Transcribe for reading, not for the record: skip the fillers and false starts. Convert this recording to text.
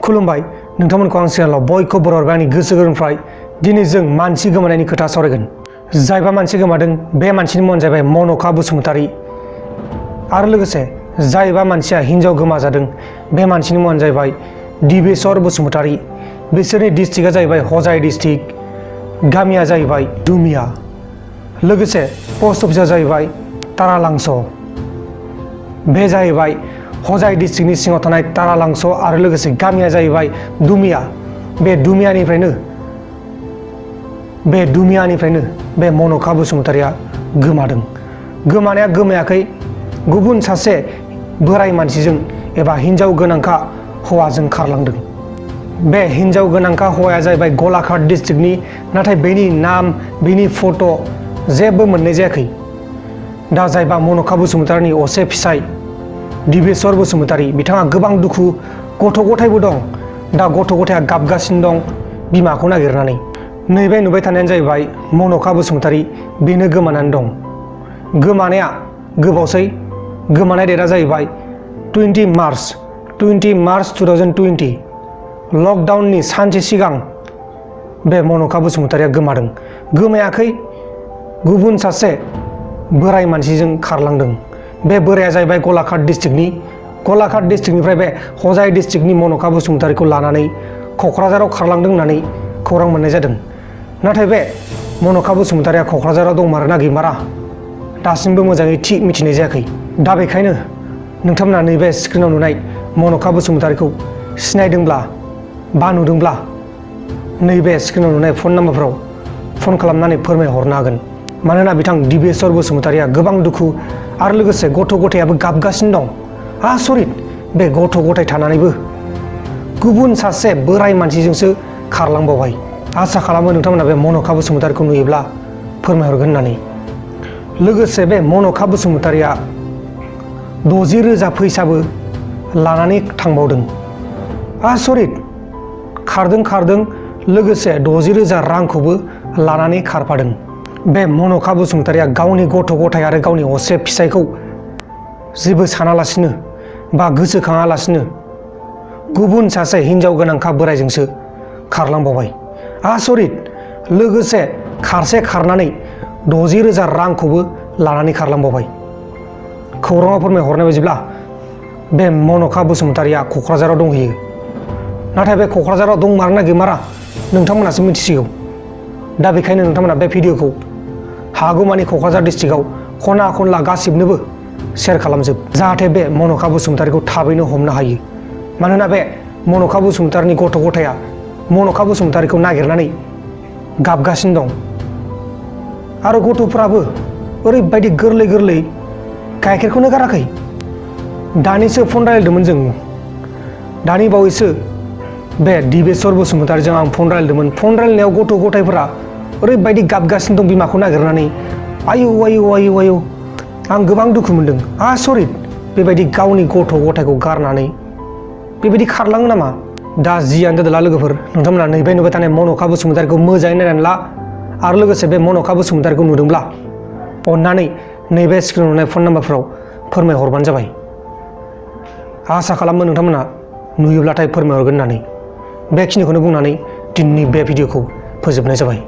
खुलुमबाय नोंथांमोनखौ आं चेनेलाव बयखौबो बरायबाय आंनि गोसो गोरबोनिफ्राय दिनै जों मानसि गोमानायनि खोथा सावरायगोन। जायबा मानसि गोमादों बे मानसिनि मुङानो जाबाय मन'का बसुमतारी आरो लोगोसे जायबा मानसिया हिन्जाव गोमाजादों बे मानसिनि मुङानो जाबाय दिबेश्वर बसुमतारी। बिसोरनि डिस्ट्रिक्टआ जाहैबाय हजाय डिस्ट्रिक्ट, गामिया जाहैबाय दुमिया, लोगोसे पोस्ट अफिसआ जाहैबाय तारालांस। बे जाहैबाय हजाय डिस्ट्रिक्टनि सिङाव थानाय तारालांस आरो लोगोसे गामिया जाहैबाय दुमिया। बे दुमियानिफ्रायनो बे मन'का बसुमतारीया गोमादों। गोमानाया गोमायाखै, गुबुन सासे बोराय मानसिजों एबा हिन्जाव गोनांखा हौवाजों खारलांदों। बे हिन्जाव गोनांखा हौवाया जाहैबाय गलाघाट डिस्ट्रिक्टनि, नाथाय बेनि नाम बेनि फट' जेबो मोननाय जायाखै। दा जायबा मन'का बसुमतारीनि असे फिसाय दिबेश्वर बसुमतारी, बिथाङा गोबां दुखु, गथ' गथायबो दं। दा गथ' गथाया गाबगासिनो दं बिमाखौ नागिरनानै। नैबे नुबाय थानायानो जाहैबाय मन'का बसुमतारी, बेनो गोमानानै दं। गोमानाया गोबावसै, गोमानाय डेटआ जाहैबाय 20 मार्च 2020। लकडाउननि सानसे सिगां बे मन'का बसुमतारीया गोमादों। गोमायाखै, गुबुन सासे बोराय मानसिजों खारलांदों। बे बोराया जाहैबाय गलाघाट डिस्ट्रिक्टनिफ्राय बे हजाय डिस्ट्रिक्टनि मन'का बसुमतारीखौ लानानै क'क्राझाराव खारलांदों होननानै खौरां मोननाय जादों। नाथाय बे मन'का बसुमतारीया क'क्राझाराव दंमारोना गैमारा दासिमबो मोजाङै थि मिथिनाय जायाखै। दा बेखायनो नोंथांमोना नैबे स्क्रिनाव नुनाय मन'का बसुमतारीखौ सिनायदोंब्ला बा नुदोंब्ला नैबे स्क्रिनाव नुनाय फन नाम्बारफोराव फन खालामनानै फोरमायहरनो हागोन। मानोना बिथां दिबेश्वर बसुमतारीया गोबां दुखु आरो लोगोसे गथ' गथायाबो गाबगासिनो दं। आसरित, बे गथ' गथाय थानानैबो गुबुन सासे बोराय मानसिजोंसो खारलांबावबाय। आसा खालामो नोंथांमोना बे मन'का बसुमतारीखौ नुयोब्ला फोरमायहरगोन होननानै। लोगोसे बे मन'का बसुमतारीया 60,000 फैसाबो लानानै थांबावदों। आसरित, खारदों लोगोसे 60,000 रांखौबो लानानै खारफादों। बे मन'का बसुमतारीया गावनि गथ' गथाय आरो गावनि असे फिसायखौ जेबो सानालासिनो बा गोसोखाङालासिनो गुबुन सासे हिन्जाव गोनांखा बोरायजोंसो खारलांबावबाय। आसरित, लोगोसे खारनानै 60,000 रांखौबो लानानै खारलांबावबाय। खौराङाव फोरमायहरनाय बायदिब्ला बे मन'का बसुमतारीया क'क्राझाराव दंहैयो। नाथाय बे क'क्राझाराव दंमारोना गैमारा नोंथांमोनासो मिथिसिगौ। दा बेखायनो नोंथांमोना बे भिडिअखौ हागौमानि क'क्राझार डिस्ट्रिक्टआव खना खनला गासिबनोबो शेयार खालामजोब, जाहाथे बे मन'का बसुमतारीखौ थाबैनो हमनो हायो। मानोना बे मन'का बसुमतारीनि गथ' गथाया मन'का बसुमतारीखौ नागिरनानै गाबगासिनो दं। आरो गथ'फ्राबो ओरैबायदि गोरलै गाइखेरखौनो गाराखै। दानिसो फन रायलायदोंमोन जों, दानि बावैसो बे दिबेश्वर बसुमतारीजों आं फन रायलायदोंमोन। फन रायलायनायाव गथ' गथायफोरा ओरैबायदि गाबगासिनो दं बिमाखौ नागिरनानै। आयौ, आं गोबां दुखु मोनदों। आसरित, बेबायदि गावनि गथ' गथायखौ गारनानै बेबायदि खारलाङो नामा? दा जियानो जादोला लोगोफोर, नोंथांमोना नैबे नुबाय थानाय मन'का बसुमतारीखौ मोजाङै नायनानै ला। आरो लोगोसे बे मन'का बसुमतारीखौ नुदोंब्ला अननानै नैबे स्क्रिनाव नुनाय फन नाम्बारफोराव फोरमायहरबानो जाबाय। आसा खालामो नोंथांमोना नुयोब्लाथाय फोरमायहरगोन होननानै। बेखिनिखौनो बुंनानै दिनैनि बे भिडिअखौ फोजोबनाय जाबाय।